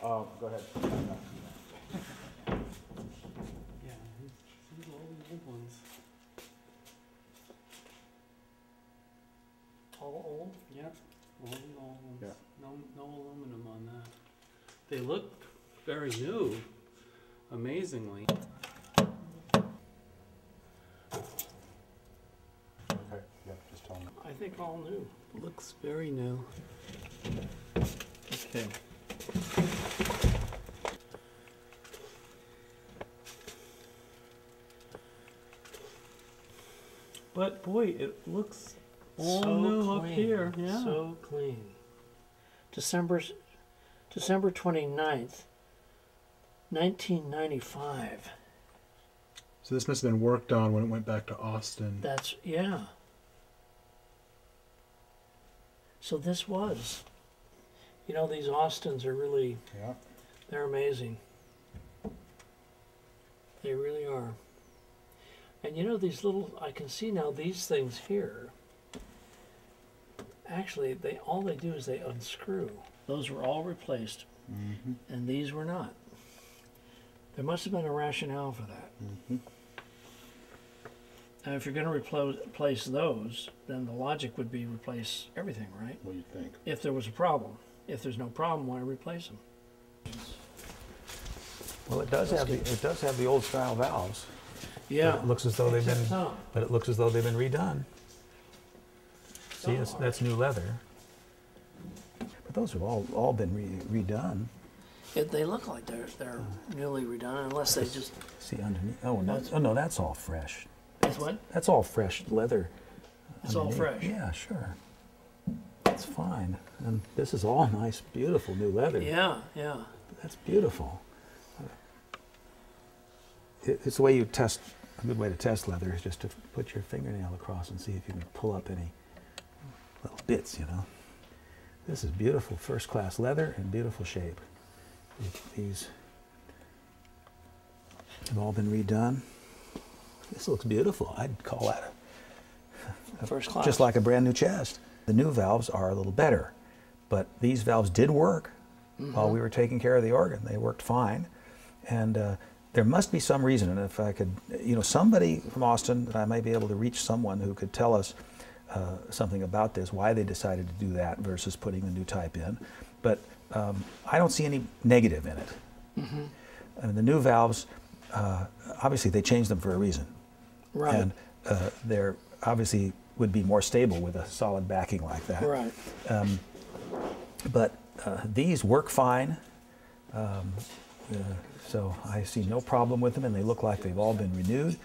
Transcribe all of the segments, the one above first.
Go ahead. Yeah, these are all the old ones. All old? Yep, all the old ones. Yeah. No aluminum on that. They look very new, amazingly. Okay, yeah, just tell me. I think all new. Looks very new. Okay. But boy, it looks all So new up clean, here. Yeah. So clean. December 29th, 1995. So this must have been worked on when it went back to Austin. That's, yeah. So this was, you know, these Austins are really, Yeah. they're amazing. They really are. And you know, these little, I can see now these things here, actually, all they do is they unscrew. Those were all replaced, and these were not. There must have been a rationale for that. Now, if you're going to replace those, then the logic would be replace everything, right? What do you think? If there was a problem. If there's no problem, why replace them? Well, it does have the old style valves. Yeah. But it looks as though they've been. Except some. But it looks as though they've been redone. See, that's new leather. But those have all been redone. They look like they're newly redone, unless they just. See underneath. Oh no! Oh no, that's all fresh. That's what? That's all fresh leather. It's all fresh. Yeah, sure. That's fine. And this is all nice, beautiful new leather. Yeah, yeah. That's beautiful. It's the way you test. A good way to test leather is just to put your fingernail across and see if you can pull up any little bits, you know. This is beautiful, first-class leather in beautiful shape. These have all been redone. This looks beautiful. I'd call that First class. just like a brand new chest. The new valves are a little better, but these valves did work while we were taking care of the organ. They worked fine, and there must be some reason. And if I could, you know, somebody from Austin, that I might be able to reach someone who could tell us something about this, why they decided to do that versus putting the new type in. But I don't see any negative in it. I mean, the new valves, obviously they changed them for a reason. Right. And they're obviously would be more stable with a solid backing like that. Right. But these work fine. So I see no problem with them, and they look like they've all been renewed.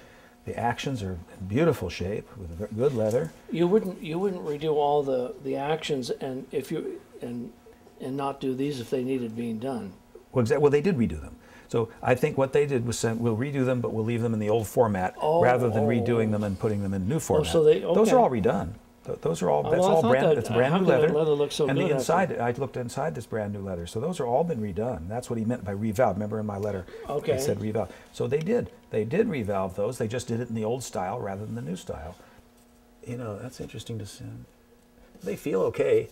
The actions are in beautiful shape with good leather. You wouldn't redo all the actions and not do these if they needed being done. Well, well, they did redo them. So I think what they did was send, we'll redo them, but we'll leave them in the old format rather than redoing them and putting them in new format. So those are all redone. Those are all. That's all brand. It's brand new leather. Leather looks so and good. the inside, I looked inside this brand new leather. So those are all been redone. That's what he meant by revalve. Remember in my letter, okay, he said revalve. So they did. They did revalve those. They just did it in the old style rather than the new style. You know, that's interesting to see. They feel okay.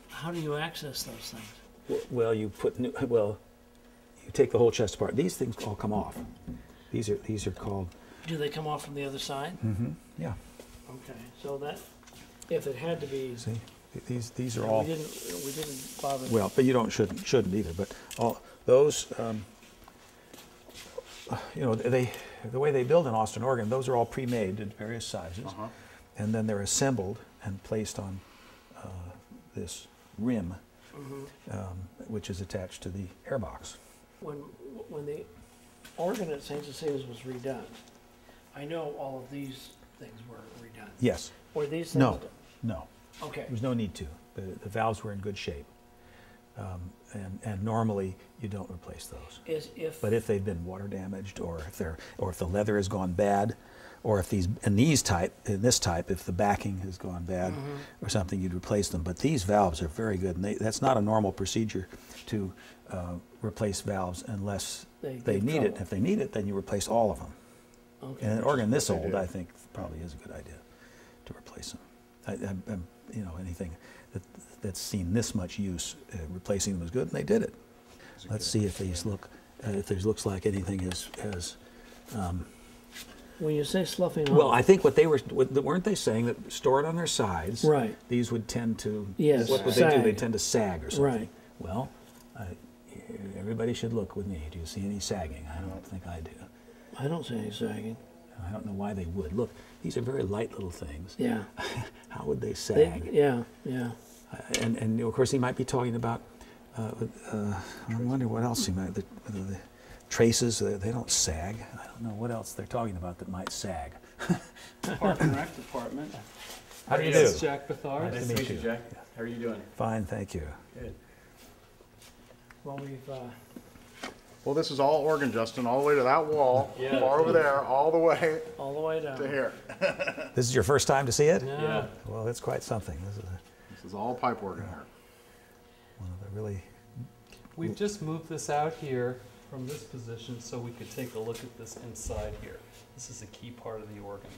How do you access those things? Well, you put new. Well, you take the whole chest apart. These things all come off. These are called. Do they come off from the other side? Mm-hmm. Yeah. Okay, so that if it had to be. See, these are all. We didn't bother. Well, but you shouldn't either. But all those, you know, the way they build in Austin, Oregon, those are all pre-made in various sizes, and then they're assembled and placed on this rim, which is attached to the airbox. When the organ at St. Cecilia's was redone, I know all of these things were redone. Yes. Were these things No. No. Okay. There was no need to. The valves were in good shape, and normally you don't replace those. But if they've been water damaged, or if the leather has gone bad, or if in this type, if the backing has gone bad or something, you'd replace them. But these valves are very good, and that's not a normal procedure to replace valves unless they need it. If they need it, then you replace all of them. Okay. And an organ this old, I think, probably is a good idea to replace them. You know, anything that's seen this much use, replacing them is good, and they did it. Let's see if these look, if there looks like anything has When you say sloughing off. well, I think what they weren't they saying that stored on their sides, Right. these would tend to, Yes, what would they do? sag. They tend to sag or something. Right. Well, everybody should look with me. Do you see any sagging? I don't think I do. I don't see any sagging. I don't know why they would. Look, these are very light little things. Yeah. How would they sag? Yeah, yeah. And of course he might be talking about, I wonder what else he might, the traces, they don't sag. I don't know what else they're talking about that might sag. Park and Rec Department. How do you This do? is Jack Bethard. Nice to meet you. Jack. How are you doing? Fine, thank you. Good. Well, we've, Well, this is all organ, Justin, all the way to that wall, Yeah. far over there, all the way all the way down. to here. This is your first time to see it? Yeah. Well, that's quite something. This is This is all pipe organ here. one of the really, We've just moved this out here from this position so we could take a look at this inside here. This is a key part of the organ.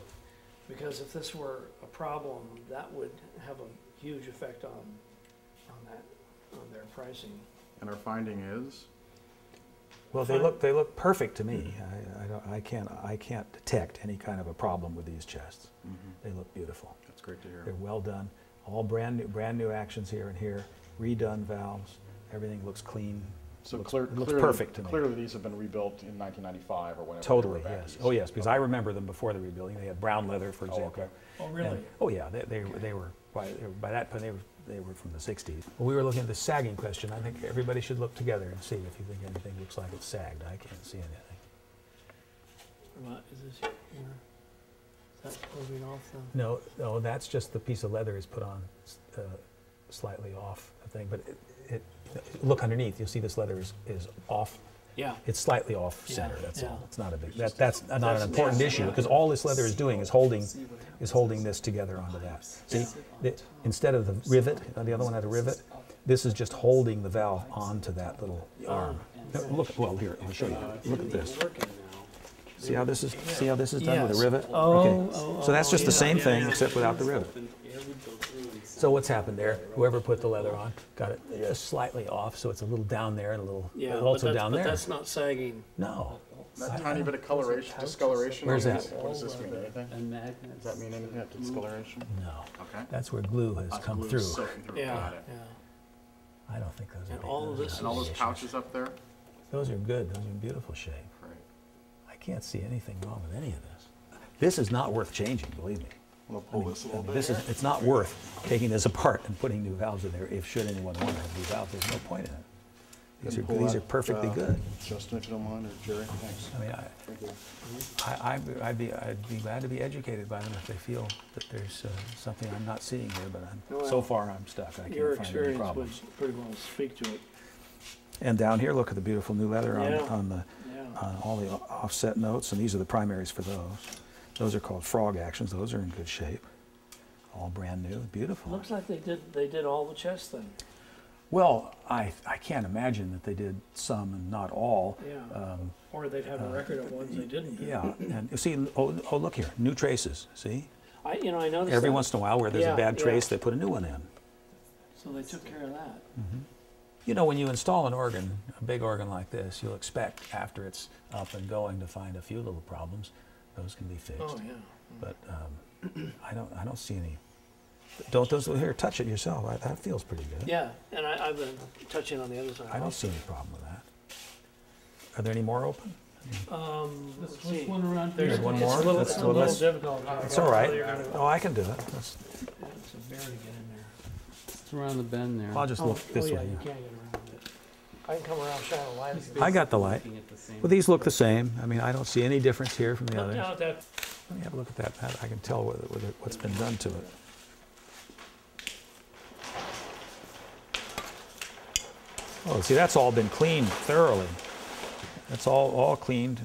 Because if this were a problem, that would have a huge effect on their pricing. And our finding is, well, they look perfect to me. I can't detect any kind of a problem with these chests. They look beautiful. that's great to hear. They're well done. All brand new actions here and here. Redone valves. Everything looks clean. So looks, clear, it looks clearly, perfect to me. clearly these have been rebuilt in 1995 or whenever. Totally, they were back yes. east. Oh, yes, because I remember them before the rebuilding. They had brown leather, for example. okay. Oh, really? And- oh, yeah, they were by that point they were from the 60s. Well, we were looking at the sagging question. I think everybody should look together and see if you think anything looks like it's sagged. I can't see anything. Is this here? Is that moving off the? No, that's just the piece of leather is put on slightly off the thing. But look underneath. You'll see this leather is off. Yeah. It's slightly off Yeah, center. That's yeah. all. It's not a big. That's not an important issue because all this leather is doing is holding this together onto that. See, instead of the rivet, the other one had a rivet. This is just holding the valve onto that little arm. Now, look. Well, here I'll show you. Look at this. See how this is? See how this is done with a Yes. rivet? So that's just the same thing except without the rivet. So what's happened there? Whoever put the leather on got it just slightly off, so it's a little down there and a little also down there. But that's not sagging. No. That tiny bit of coloration, discoloration. Where's on that? this, what does this mean? Anything? And magnets. Does that mean anything? That discoloration? No. Okay. That's where glue has That's come glue through. soaking through. Yeah, Got it. yeah. I don't think those are And big. all of Those this are And all big those issues. pouches up there? Those are good. Those are in beautiful shape. Great. I can't see anything wrong with any of this. This is not worth changing, believe me. We'll pull this a little bit. This is, it's not worth taking this apart and putting new valves in there if should anyone want to have new valves. There's no point in it. These are perfectly good. Justin, if you don't mind, or Jerry, thanks. I mean, Thank you. I'd be glad to be educated by them if they feel that there's something I'm not seeing here, but so Well, far I'm stuck. I Your can't find any experience problems. would pretty well speak to it. And down here, look at the beautiful new leather Yeah. on all the offset notes, and these are the primaries for those. Those are called frog actions. Those are in good shape. All brand new, beautiful. Looks like they did all the chests then. Well, I can't imagine that they did some and not all. Yeah. Or they'd have a record of ones they didn't do. Yeah, and you see, oh look here, new traces. See, I noticed every that. once in a while where there's Yeah, a bad yeah. trace, they put a new one in. So they took care of that. You know, when you install an organ, a big organ like this, you'll expect after it's up and going to find a few little problems. Those can be fixed. Oh yeah. But I don't see any. Don't those here touch it yourself? That feels pretty good. Yeah, and I've been touching on the other side. I don't see any problem with that. Are there any more open? This Let's see. one around There's here. one it's more? A little, Let's- it's a well, little let's- difficult. It's all right. You're gonna- Oh, I can do it. It's a bear to get in there. It's around the bend there. I'll just look this yeah, way. you can't get around it. I can come around, shine a light. if you- I got the light. Looking at the same Well, these look the same. I mean, I don't see any difference here from the No others. doubt that. Let me have a look at that. I can tell what's been done to it. Oh, see, that's all been cleaned thoroughly. That's all cleaned.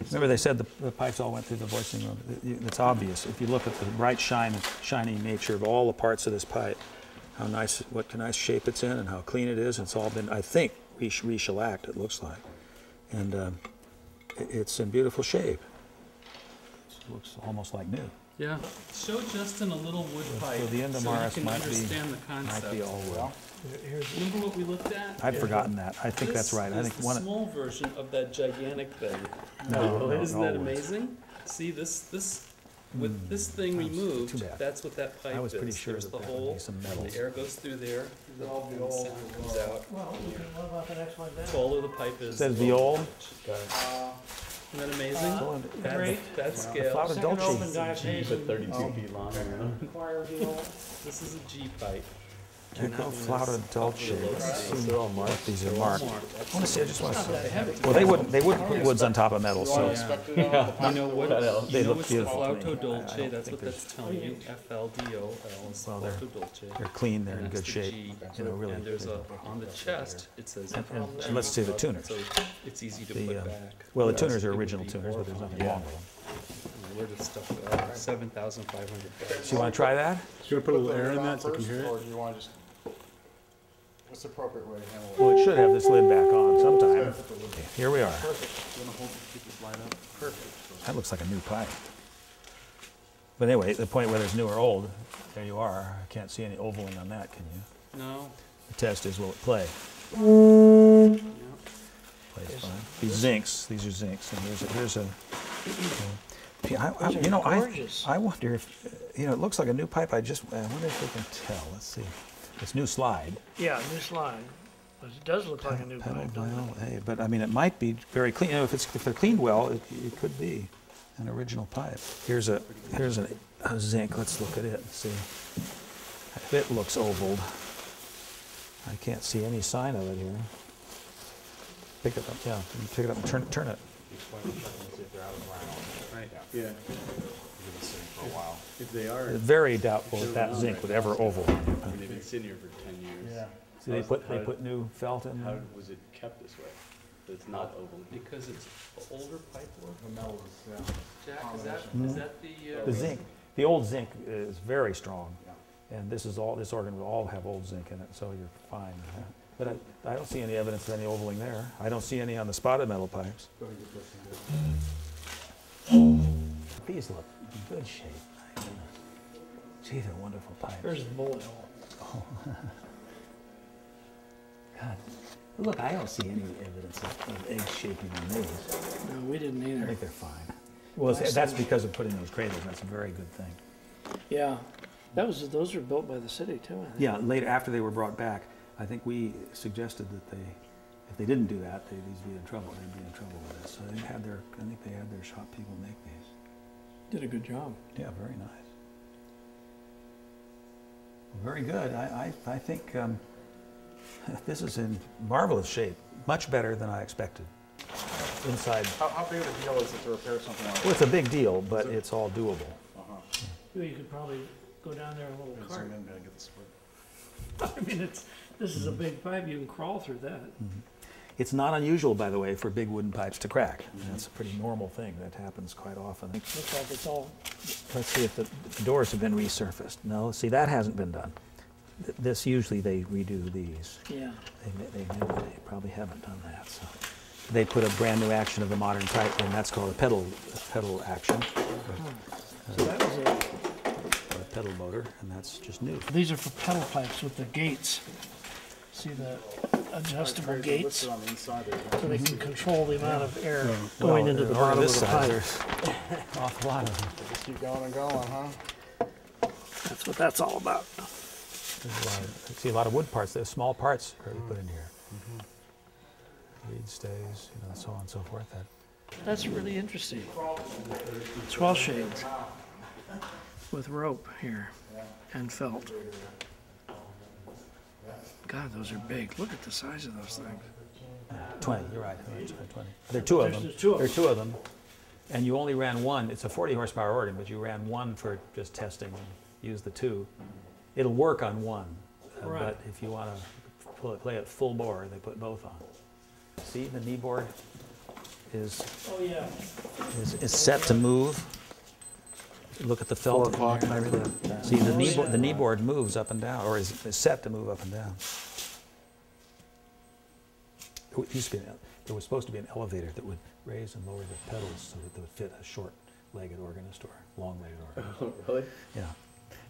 Remember they said the pipes all went through the voicing room. It's obvious. If you look at the bright shiny nature of all the parts of this pipe, how nice, what nice shape it's in and how clean it is. It's all been, I think, re-shellacked, it looks like. And it's in beautiful shape. Looks almost like new. Yeah. Show Justin a little wood pipe the so Indomaris he can might be- understand the Might concept. be all wood. Here's Remember what we looked at? I'd forgotten that. I think that's right. I This think is the one. small version of that gigantic thing. No, Isn't all that wood. amazing? See, with this thing removed, too bad. that's what that pipe is. I was pretty sure There's that the that would be hole, some and metals. the air goes through there, and the sound comes out. well, what about the next one down? The taller the pipe is. Says the lower viol. the pitch. Isn't that amazing? Great. That's The scale. flauta Second open dolce. diapason, 32 feet long. choir viol. This is a G pipe. Echo flauta dolce. Let's see They're all what marked. these are marked. I want to see. I just want to see. They have it. Well, they wouldn't put woods on top of metals, so You know what? They You know look what's the beautiful to me. flauto I dolce? don't That's think what that's telling you. FLDOL is Well, they're- flauto dolce. they're clean. They're in And good that's the shape. G. You know, really. And there's a on the chest. It says. And let's see the tuners. So it's easy to The, put back. well, the Whereas tuners are it would original be tuners, but there's nothing horrifying. wrong with them. Where does stuff go? 7,500. So you want to try that? You want to put a little air in that so you can First, hear it? or do you want to just, what's the appropriate way to handle it? Well, it should have this lid back on sometime. Here we are. That looks like a new pipe. But anyway, the point whether it's new or old, there you are. I can't see any ovaling on that, can you? No. The test is, will it play? Yeah. Plays fine. These zincs, these are zincs, and here's a Those you know, are gorgeous. I wonder if, you know, it looks like a new pipe. I wonder if we can tell. Let's see. It's new slide. Yeah, new slide. But it does look like a new Pedal pipe, doesn't it? viol, hey, but I mean, it might be very clean. You know, if they're cleaned well, it could be an original pipe. Here's a zinc. Let's look at it and see. If it looks ovaled. I can't see any sign of it here. Pick it up, yeah. Pick it up and turn it. Right. Yeah. If they are, It's very doubtful that that zinc would ever oval. I mean, they've been sitting here for 10 years. Yeah. See, they put new felt in How there. was it kept this way? That it's not oval? Because it's older pipe work. The metals, yeah. Jack, is that the? The zinc, the old zinc is very strong. And this organ will all have old zinc in it, so you're fine. But I don't see any evidence of any ovaling there. I don't see any on the spotted metal pipes. These look in good shape. Gee, they're wonderful pipes. There's the bullet hole. God, look, I don't see any evidence of egg shaping on these. No, we didn't I either. think they're fine. Well, that's because of putting those cradles. That's a very good thing. Yeah, those were built by the city too, I think. Yeah, later, after they were brought back, I think we suggested that if they didn't do that, they'd be in trouble. They'd be in trouble with this. So I think they had their shop people make these. Did a good job. Yeah, very nice. Well, very good. I think this is in marvelous shape. Much better than I expected. Inside, How big of a deal is it to repair something like well, it's a big deal, but it's all doable. You could probably go down there in a little that? cart. Zoom in, gotta get the split. I mean, this is a big pipe, you can crawl through that. It's not unusual, by the way, for big wooden pipes to crack. That's a pretty normal thing that happens quite often. Looks like it's all, Let's see if the doors have been resurfaced. No, see, that hasn't been done. This, usually they redo these. yeah. They probably haven't done that. So they put a brand new action of the modern type, and that's called a pedal action, So that was or a pedal motor, and that's just new. these are for pedal pipes with the gates. See the adjustable They're gates? listed on the inside there. So they can control the amount of air Well, going into the over bottom of this the side, pipe. there's an awful lot of them. Just keep going and going, huh? That's what that's all about. I see a lot of wood parts. There's small parts already put in here. Reed stays, so on and so forth. That's really interesting. Swell shades with rope here and felt. God, those are big. Look at the size of those things. 20, you're right. 20. There are two of them. There's two of There are two of them. And you only ran one. It's a 40 horsepower organ, but you ran one for just testing and used the two. It'll work on one. Right. But if you want to play it full bore, they put both on. See, the knee board is Oh, yeah. set to move. Look at the felt. 4 o'clock. See, the knee board moves up and down, or is set to move up and down. There was supposed to be an elevator that would raise and lower the pedals so that they would fit a short short-legged organist or long-legged organist. Oh, really? Yeah.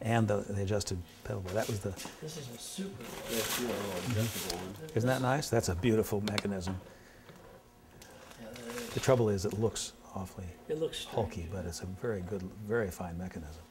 And the adjusted pedal board. That was the, This is a super. Yeah, it's a little adjustable one. isn't that nice? That's a beautiful mechanism. Yeah, that is. The trouble is it looks awfully It looks strange. hulky, but it's a very good, very fine mechanism.